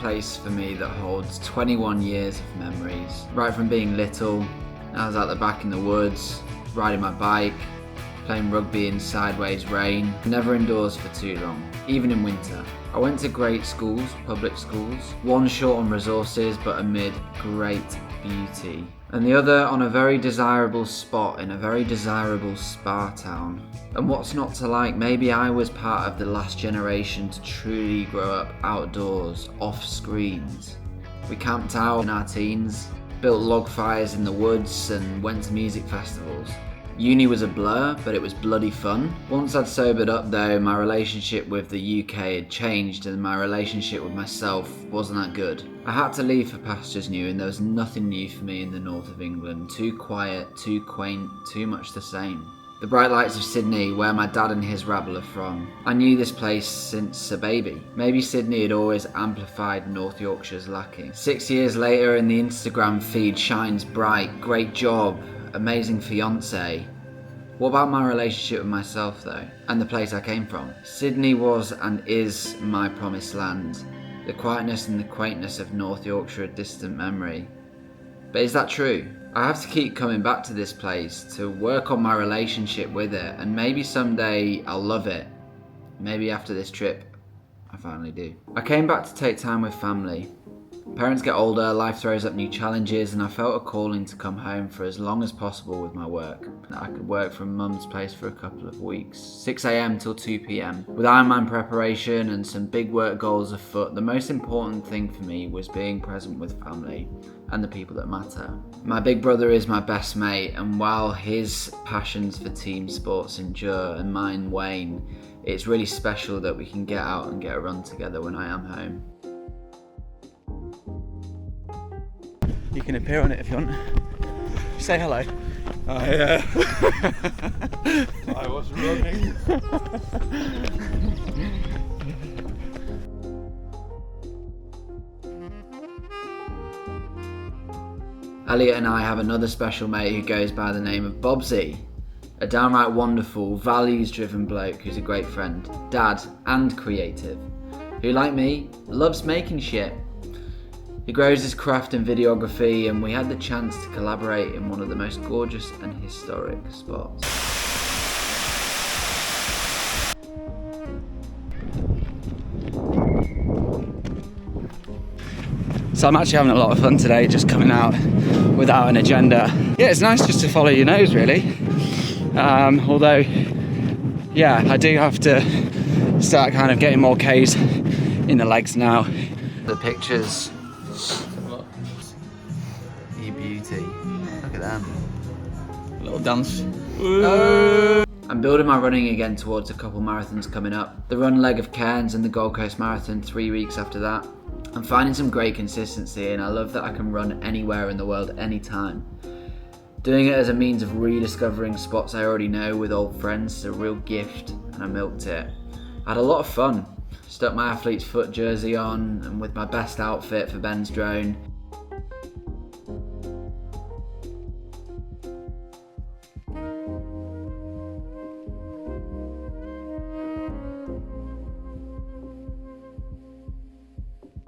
place for me that holds 21 years of memories. Right from being little, I was out the back in the woods, riding my bike, playing rugby in sideways rain, never indoors for too long, even in winter. I went to great schools, public schools, one short on resources but amid great beauty, and the other on a very desirable spot in a very desirable spa town. And what's not to like? Maybe I was part of the last generation to truly grow up outdoors, off screens. We camped out in our teens, built log fires in the woods and went to music festivals. Uni was a blur, but it was bloody fun. Once I'd sobered up though, my relationship with the UK had changed and my relationship with myself wasn't that good. I had to leave for pastures new and there was nothing new for me in the north of England. Too quiet, too quaint, too much the same. The bright lights of Sydney, where my dad and his rabble are from. I knew this place since a baby. Maybe Sydney had always amplified North Yorkshire's lacking. 6 years later and the Instagram feed shines bright, great job, amazing fiance. What about my relationship with myself though, and the place I came from? Sydney was and is my promised land. The quietness and the quaintness of North Yorkshire, a distant memory. But is that true? I have to keep coming back to this place to work on my relationship with it, and maybe someday I'll love it. Maybe after this trip, I finally do. I came back to take time with family. Parents get older, life throws up new challenges, and I felt a calling to come home for as long as possible with my work. I could work from mum's place for a couple of weeks, 6 AM till 2 PM. With Ironman preparation and some big work goals afoot, the most important thing for me was being present with family and the people that matter. My big brother is my best mate, and while his passions for team sports endure and mine wane, it's really special that we can get out and get a run together when I am home. You can appear on it if you want. Say hello. I was running. Elliot and I have another special mate who goes by the name of Bobsy. A downright wonderful, values-driven bloke who's a great friend, dad and creative, who like me, loves making shit. He grows his craft in videography and we had the chance to collaborate in one of the most gorgeous and historic spots. So I'm actually having a lot of fun today, just coming out without an agenda. Yeah, it's nice just to follow your nose really. Although, yeah, I do have to start kind of getting more Ks in the legs now. The pictures. You beauty. Look at them. A little dance. I'm building my running again towards a couple marathons coming up. The run leg of Cairns and the Gold Coast Marathon 3 weeks after that. I'm finding some great consistency and I love that I can run anywhere in the world anytime. Doing it as a means of rediscovering spots I already know with old friends is a real gift and I milked it. I had a lot of fun. Stuck my athlete's foot jersey on and with my best outfit for Ben's drone.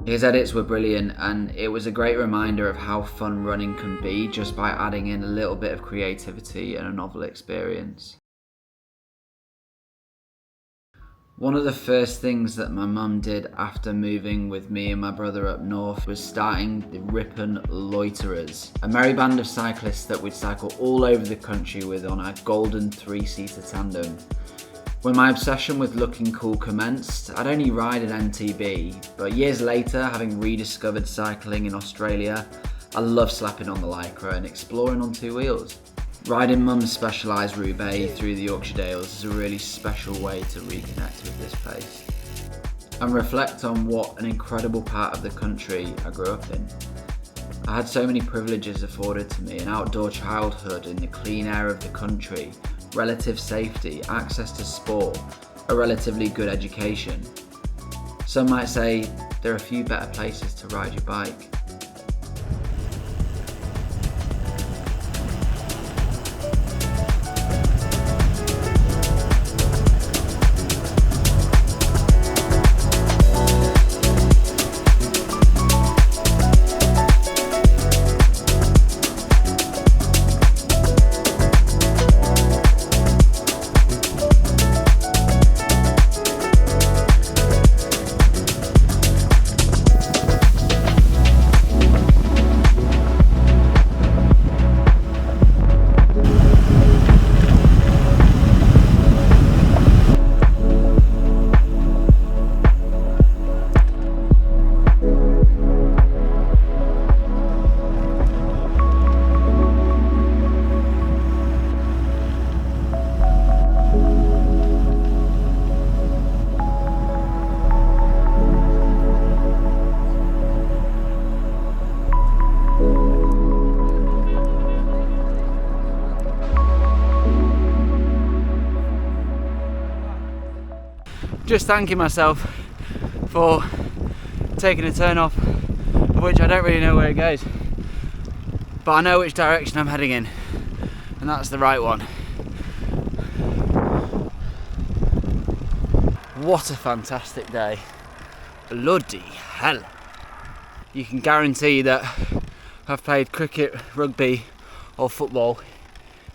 His edits were brilliant and it was a great reminder of how fun running can be just by adding in a little bit of creativity and a novel experience. One of the first things that my mum did after moving with me and my brother up north was starting the Ripon Loiterers, a merry band of cyclists that we'd cycle all over the country with on our golden 3-seater tandem. When my obsession with looking cool commenced, I'd only ride an MTB, but years later, having rediscovered cycling in Australia, I love slapping on the Lycra and exploring on 2 wheels. Riding mum's specialised Roubaix through the Yorkshire Dales is a really special way to reconnect with this place and reflect on what an incredible part of the country I grew up in. I had so many privileges afforded to me, an outdoor childhood in the clean air of the country, relative safety, access to sport, a relatively good education. Some might say there are a few better places to ride your bike. just thanking myself for taking a turn off, of which I don't really know where it goes, but I know which direction I'm heading in, and that's the right one. What a fantastic day. Bloody hell. You can guarantee that I've played cricket, rugby or football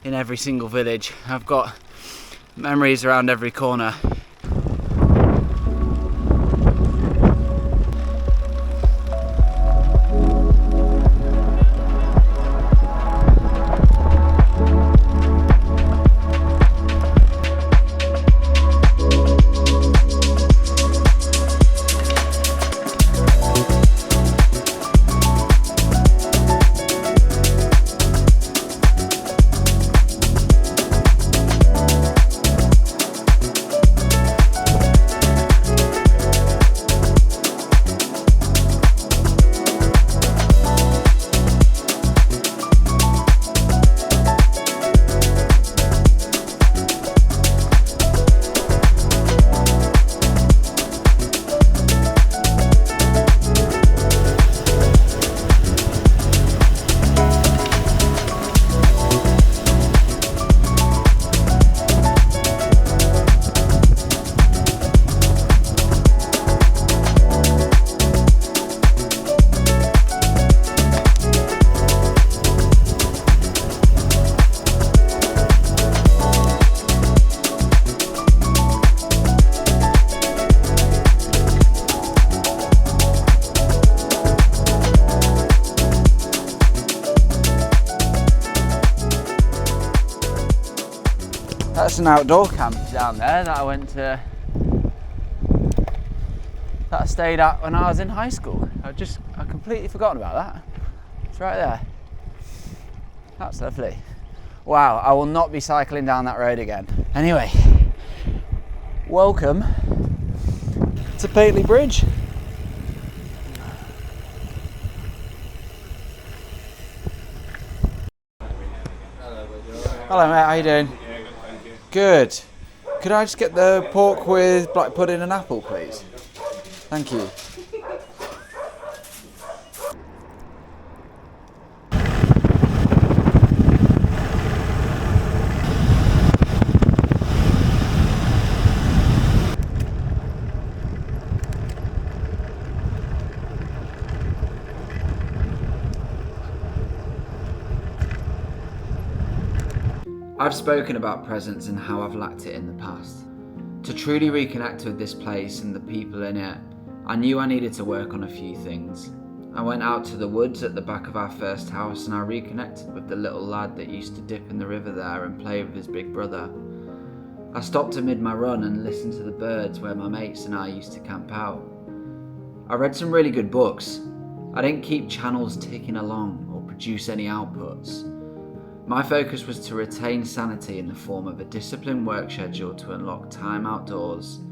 in every single village. I've got memories around every corner. That's an outdoor camp down there that I went to, that I stayed at when I was in high school. I completely forgotten about that. It's right there. That's lovely. Wow, I will not be cycling down that road again. Anyway, welcome to Pateley Bridge. Hello mate, how you doing? Yeah, good, thank you. Good. Could I just get the pork with black pudding and apple, please? Thank you. I've spoken about presence and how I've lacked it in the past. To truly reconnect with this place and the people in it, I knew I needed to work on a few things. I went out to the woods at the back of our first house and I reconnected with the little lad that used to dip in the river there and play with his big brother. I stopped amid my run and listened to the birds where my mates and I used to camp out. I read some really good books. I didn't keep channels ticking along or produce any outputs. My focus was to retain sanity in the form of a disciplined work schedule to unlock time outdoors,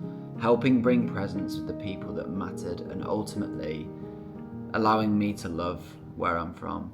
helping bring presence with the people that mattered and ultimately allowing me to love where I'm from.